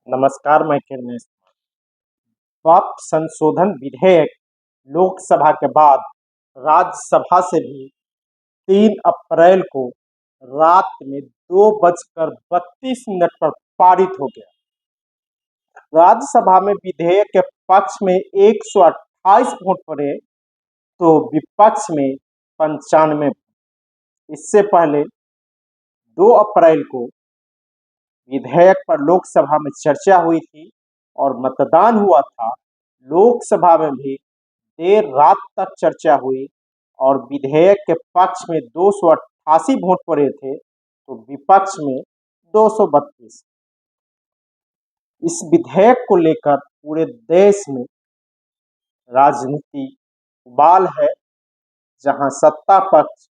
नमस्कार, मैं किरणेश। वक्फ संशोधन विधेयक लोकसभा के बाद राज्यसभा से भी 3 अप्रैल को रात में 2:32 पर पारित हो गया। राज्यसभा में विधेयक के पक्ष में 128 वोट पड़े तो विपक्ष में 95। इससे पहले 2 अप्रैल को विधेयक पर लोकसभा में चर्चा हुई थी और मतदान हुआ था। लोकसभा में भी देर रात तक चर्चा हुई और विधेयक के पक्ष में 288 वोट पड़े थे तो विपक्ष में 232। इस विधेयक को लेकर पूरे देश में राजनीति उबाल है, जहां सत्ता पक्ष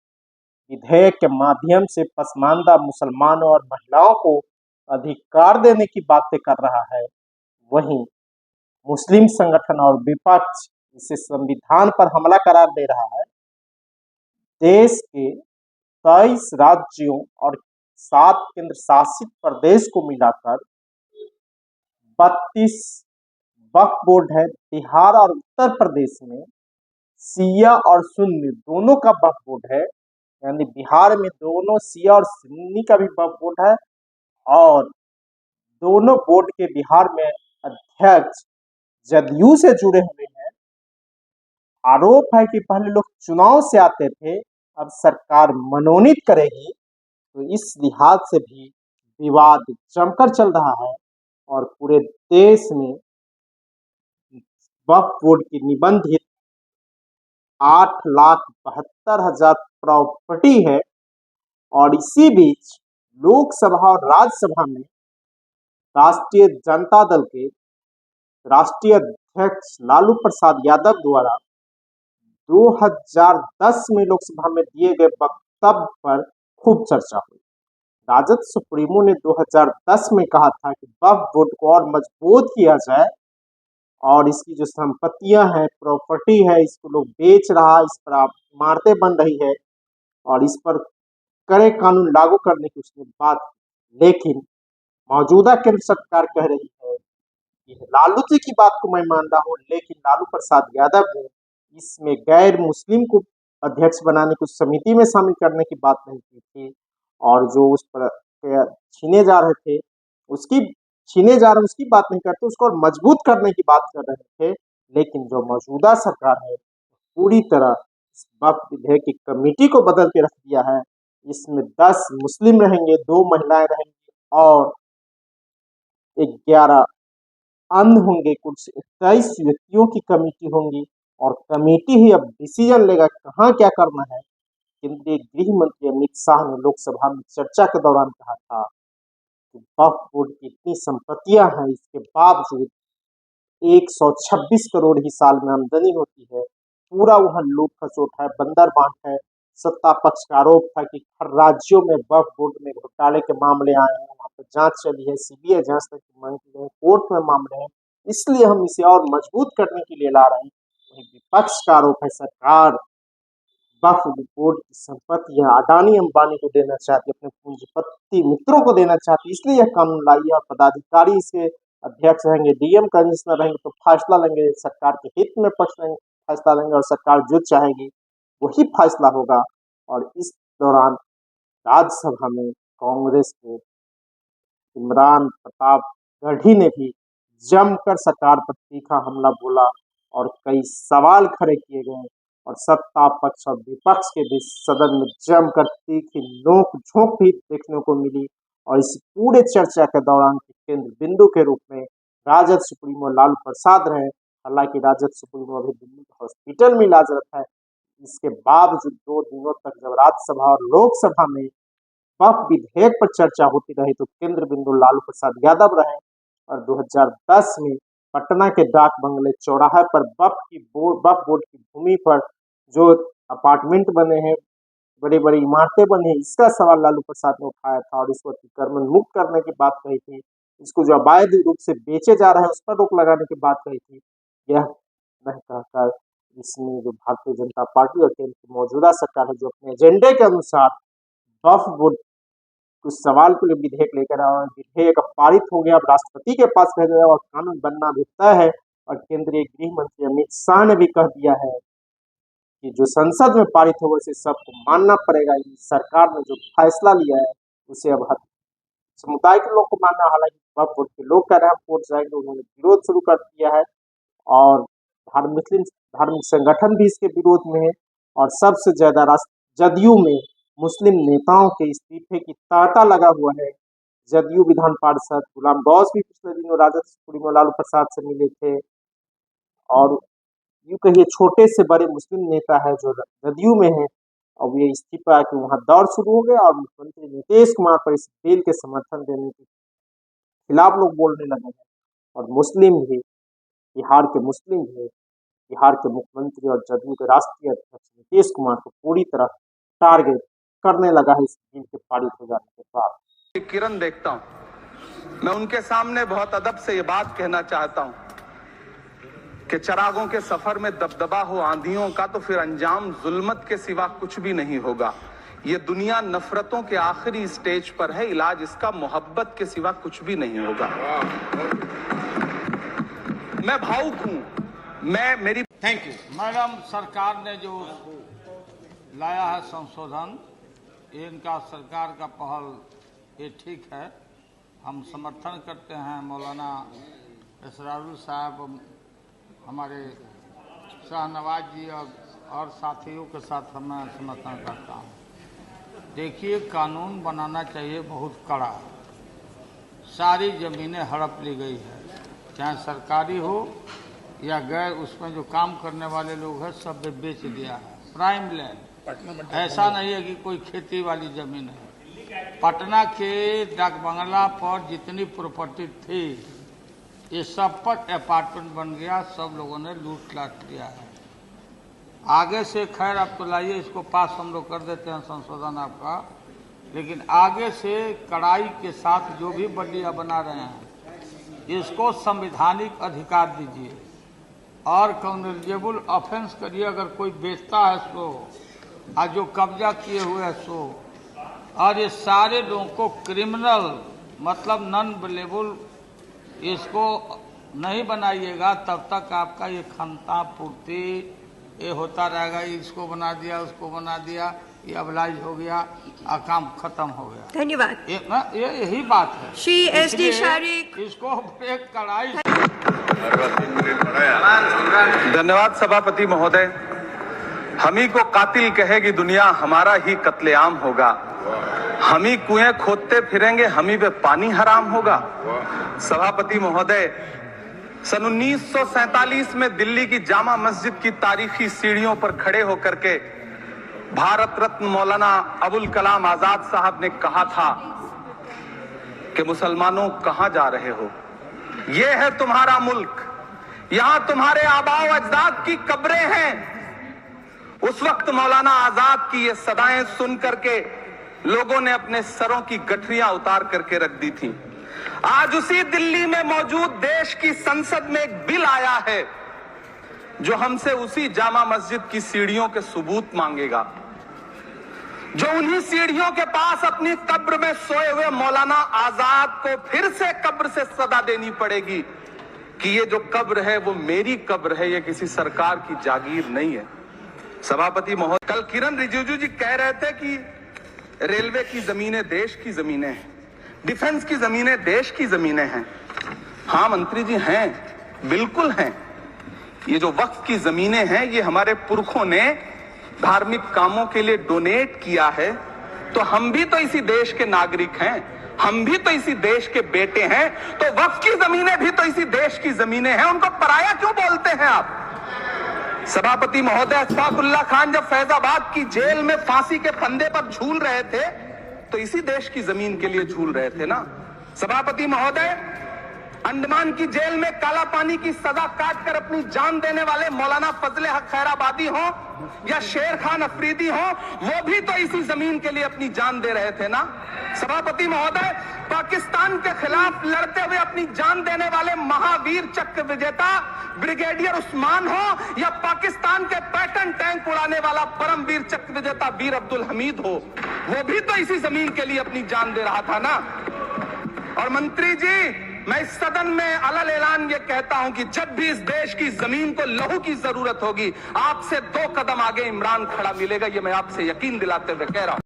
विधेयक के माध्यम से पसमानदा मुसलमानों और महिलाओं को अधिकार देने की बातें कर रहा है, वहीं मुस्लिम संगठन और विपक्ष इसे संविधान पर हमला करार दे रहा है। देश के 23 राज्यों और 7 केंद्र शासित प्रदेश को मिलाकर 32 वक्फ बोर्ड है। बिहार और उत्तर प्रदेश में शिया और सुन्नी दोनों का वक्फ बोर्ड है, यानी बिहार में दोनों शिया और सुन्नी का भी वक्फ बोर्ड है और दोनों बोर्ड के बिहार में अध्यक्ष जदयू से जुड़े हुए हैं। आरोप है कि पहले लोग चुनाव से आते थे, अब सरकार मनोनीत करेगी, तो इस लिहाज से भी विवाद जमकर चल रहा है और पूरे देश में वक्फ बोर्ड की निबंधित 8,72,000 प्रॉपर्टी है। और इसी बीच लोकसभा और राज्यसभा में राष्ट्रीय जनता दल के राष्ट्रीय अध्यक्ष लालू प्रसाद यादव द्वारा 2010 में लोकसभा में दिए गए वक्तव्य पर खूब चर्चा हुई। राजद सुप्रीमो ने 2010 में कहा था कि वक्फ बोर्ड को और मजबूत किया जाए और इसकी जो संपत्तियां हैं, प्रॉपर्टी है, इसको लोग बेच रहा, इस पर इमारतें बन रही है और इस पर कड़े कानून लागू करने की उसने बात की। लेकिन मौजूदा केंद्र सरकार कह रही है कि लालू जी की बात को मैं मान रहा हूँ, लेकिन लालू प्रसाद यादव ने इसमें गैर मुस्लिम को अध्यक्ष बनाने की समिति में शामिल करने की बात नहीं की थी और जो उस पर छीने जा रहे थे उसकी उसकी बात नहीं करते, उसको और मजबूत करने की बात कर रहे थे। लेकिन जो मौजूदा सरकार है पूरी तरह इस वक्फ विधेयक की कमेटी को बदल के रख दिया है। इसमें 10 मुस्लिम रहेंगे, 2 महिलाएं रहेंगी और 11 अन्य होंगे। कुछ 23 व्यक्तियों की कमेटी होंगी और कमेटी ही अब डिसीजन लेगा कहाँ क्या करना है। केंद्रीय गृह मंत्री अमित शाह ने लोकसभा में चर्चा के दौरान कहा था कि वक्फ बोर्ड की इतनी संपत्तियां हैं, इसके बावजूद 126 करोड़ ही साल में आमदनी होती है। पूरा वह लूट खसोट है, बंदर बांट है। सत्ता पक्ष का आरोप था कि हर राज्यों में वक्फ बोर्ड में घोटाले के मामले आए हैं, वहाँ पर जांच चली है, सीबीआई जांच तक की मांग की है, कोर्ट में मामले हैं, इसलिए हम इसे और मजबूत करने के लिए ला रहे हैं। वहीं विपक्ष का आरोप है सरकार वक्फ बोर्ड की संपत्तियां अडानी अंबानी को देना चाहती है, अपने पूंजीपति मित्रों को देना चाहती है, इसलिए यह कानून लाई है। और पदाधिकारी इसके अध्यक्ष रहेंगे, डीएम कमिश्नर रहेंगे तो फैसला लेंगे, सरकार के हित में पक्ष लेंगे, फैसला लेंगे और सरकार जो चाहेगी वही फैसला होगा। और इस दौरान राज्यसभा में कांग्रेस के इमरान प्रताप गढ़ी ने भी जमकर सरकार पर तीखा हमला बोला और कई सवाल खड़े किए गए और सत्ता पक्ष और विपक्ष के बीच सदन में जमकर तीखी नोक झोंक भी देखने को मिली। और इस पूरे चर्चा के दौरान केंद्र बिंदु के रूप में राजद सुप्रीमो लालू प्रसाद रहे। हालांकि राजद सुप्रीमो अभी दिल्ली के हॉस्पिटल में इलाजरत है। इसके बावजूद 2 दिनों तक जब राज्यसभा और लोकसभा में वक्फ विधेयक पर चर्चा होती रही तो केंद्र बिंदु लालू प्रसाद यादव रहे। और 2010 में पटना के डाक बंगले चौराहे पर वक्फ बोर्ड की भूमि पर जो अपार्टमेंट बने हैं, बड़ी बड़ी इमारतें बनी हैं, इसका सवाल लालू प्रसाद ने उठाया था और इसको अतिक्रमण मुक्त करने की बात कही थी। इसको जो अवैध रूप से बेचे जा रहे हैं उस पर रोक लगाने की बात कही थी। यह नहीं कहकर इसमें जो भारतीय जनता पार्टी और केंद्र की मौजूदा सरकार है, जो अपने एजेंडे के अनुसार वक्फ बोर्ड कुछ सवाल के लिए विधेयक लेकर आए और विधेयक अब पारित हो गया, अब राष्ट्रपति के पास भेजा गया और कानून बनना भी तय है। और केंद्रीय गृह मंत्री अमित शाह ने भी कह दिया है कि जो संसद में पारित होगा उसे सबको मानना पड़ेगा। सरकार ने जो फैसला लिया है उसे अब हर समुदाय के लोग को मानना, हालांकि वक्फ के लोग कह रहे हैं कोर्ट जाएंगे, उन्होंने विरोध शुरू कर दिया है और मुस्लिम धार्मिक संगठन भी इसके विरोध में है। और सबसे ज्यादा जदयू में मुस्लिम नेताओं के इस्तीफे की तांता लगा हुआ है। जदयू विधान पार्षद गुलाम गौस भी पिछले दिनों राजद सुप्रीमो में लालू प्रसाद से मिले थे और यूं कहिए छोटे से बड़े मुस्लिम नेता है जो जदयू में है, अब ये इस्तीफा कि वहां दौर शुरू हो गया और मुख्यमंत्री नीतीश कुमार पर इस बिल के समर्थन देने के खिलाफ लोग बोलने लगे हैं। और मुस्लिम भी, बिहार के मुस्लिम भी, बिहार के मुख्यमंत्री और जदयू के राष्ट्रीय अध्यक्ष नीतीश कुमार को पूरी तरह टारगेट करने लगा है इस बिल के पारित हो जाने के बाद। किरण देखता हूं, मैं उनके सामने बहुत अदब से ये बात कहना चाहता हूं कि चिरागों के सफर में दबदबा हो आंधियों का तो फिर अंजाम जुल्मत के सिवा कुछ भी नहीं होगा। ये दुनिया नफरतों के आखिरी स्टेज पर है, इलाज इसका मोहब्बत के सिवा कुछ भी नहीं होगा। मैं भावुक हूं, मेरी थैंक यू मैडम। सरकार ने जो लाया है संशोधन, इनका सरकार का पहल ये ठीक है, हम समर्थन करते हैं। मौलाना इसरारुल साहब, हमारे शाहनवाज जी और साथियों के साथ मैं समर्थन करता हूँ। देखिए, कानून बनाना चाहिए बहुत कड़ा। सारी ज़मीनें हड़प ली गई है, चाहे सरकारी हो या गैर, उसमें जो काम करने वाले लोग हैं सब बेच दिया है। प्राइम लैंड, ऐसा नहीं है कि कोई खेती वाली ज़मीन है। पटना के डाक बंगला पर जितनी प्रॉपर्टी थी ये सब पर अपार्टमेंट बन गया, सब लोगों ने लूट लाट लिया है। आगे से खैर अब तो लाइए इसको पास हम लोग कर देते हैं संशोधन आपका, लेकिन आगे से कड़ाई के साथ जो भी बल्लियाँ बना रहे हैं इसको संवैधानिक अधिकार दीजिए और कानूनेबल ऑफेंस करिए। अगर कोई बेचता है सो और जो कब्जा किए हुए है सो, और ये सारे लोगों को क्रिमिनल मतलब नॉन बेलेबल इसको नहीं बनाइएगा तब तक आपका ये खंता पूर्ति ये होता रहेगा। इसको बना दिया, उसको बना दिया, ये अबलाइज हो गया और काम खत्म हो गया। धन्यवाद। ये यही बात है। श्री SD शारिक, इसको एक कड़ाई। धन्यवाद सभापति महोदय। हम ही को कातिल कहेगी दुनिया, हमारा ही कत्लेआम होगा। हम ही कुएं खोदते फिरेंगे, हम ही पे पानी हराम होगा। सभापति महोदय, सन 1947 में दिल्ली की जामा मस्जिद की तारीखी सीढ़ियों पर खड़े होकर के भारत रत्न मौलाना अबुल कलाम आजाद साहब ने कहा था कि मुसलमानों कहां जा रहे हो, ये है तुम्हारा मुल्क, यहां तुम्हारे आबाओ अजदाद की कब्रें हैं। उस वक्त मौलाना आजाद की ये सदाएं सुन करके लोगों ने अपने सरों की गठरियां उतार करके रख दी थी। आज उसी दिल्ली में मौजूद देश की संसद में एक बिल आया है जो हमसे उसी जामा मस्जिद की सीढ़ियों के सबूत मांगेगा, जो उन्हीं सीढ़ियों के पास अपनी कब्र में सोए हुए मौलाना आजाद को फिर से कब्र से सदा देनी पड़ेगी कि ये जो कब्र है वो मेरी कब्र है, ये किसी सरकार की जागीर नहीं है। सभापति महोदय, कल किरण रिजिजू जी कह रहे थे कि रेलवे की जमीनें देश की जमीनें हैं, डिफेंस की जमीनें देश की जमीनें हैं। हाँ मंत्री जी हैं, बिल्कुल हैं। ये जो वक्फ की जमीनें हैं ये हमारे पुरखों ने धार्मिक कामों के लिए डोनेट किया है, तो हम भी तो इसी देश के नागरिक हैं, हम भी तो इसी देश के बेटे हैं, तो वक्फ की जमीनें भी तो इसी देश की जमीनें हैं, उनको पराया क्यों बोलते हैं आप? सभापति महोदय, अशफाकुल्लाह खान जब फैजाबाद की जेल में फांसी के फंदे पर झूल रहे थे तो इसी देश की जमीन के लिए झूल रहे थे ना। सभापति महोदय, अंडमान की जेल में काला पानी की सजा काटकर अपनी जान देने वाले मौलाना फजले हक खैराबादी हो या शेर खान अफरीदी हो, वो भी तो इसी जमीन के लिए अपनी जान दे रहे थे ना। सभापति महोदय, पाकिस्तान के खिलाफ लड़ते हुए अपनी जान देने वाले महावीर चक्र विजेता ब्रिगेडियर उस्मान हो या पाकिस्तान के पैटर्न टैंक उड़ाने वाला परमवीर चक्र विजेता वीर अब्दुल हमीद हो, वो भी तो इसी जमीन के लिए अपनी जान दे रहा था ना। और मंत्री जी, मैं इस सदन में अलग ऐलान ये कहता हूं कि जब भी इस देश की जमीन को लहू की जरूरत होगी, आपसे 2 कदम आगे इमरान खड़ा मिलेगा, ये मैं आपसे यकीन दिलाते हुए कह रहा हूं।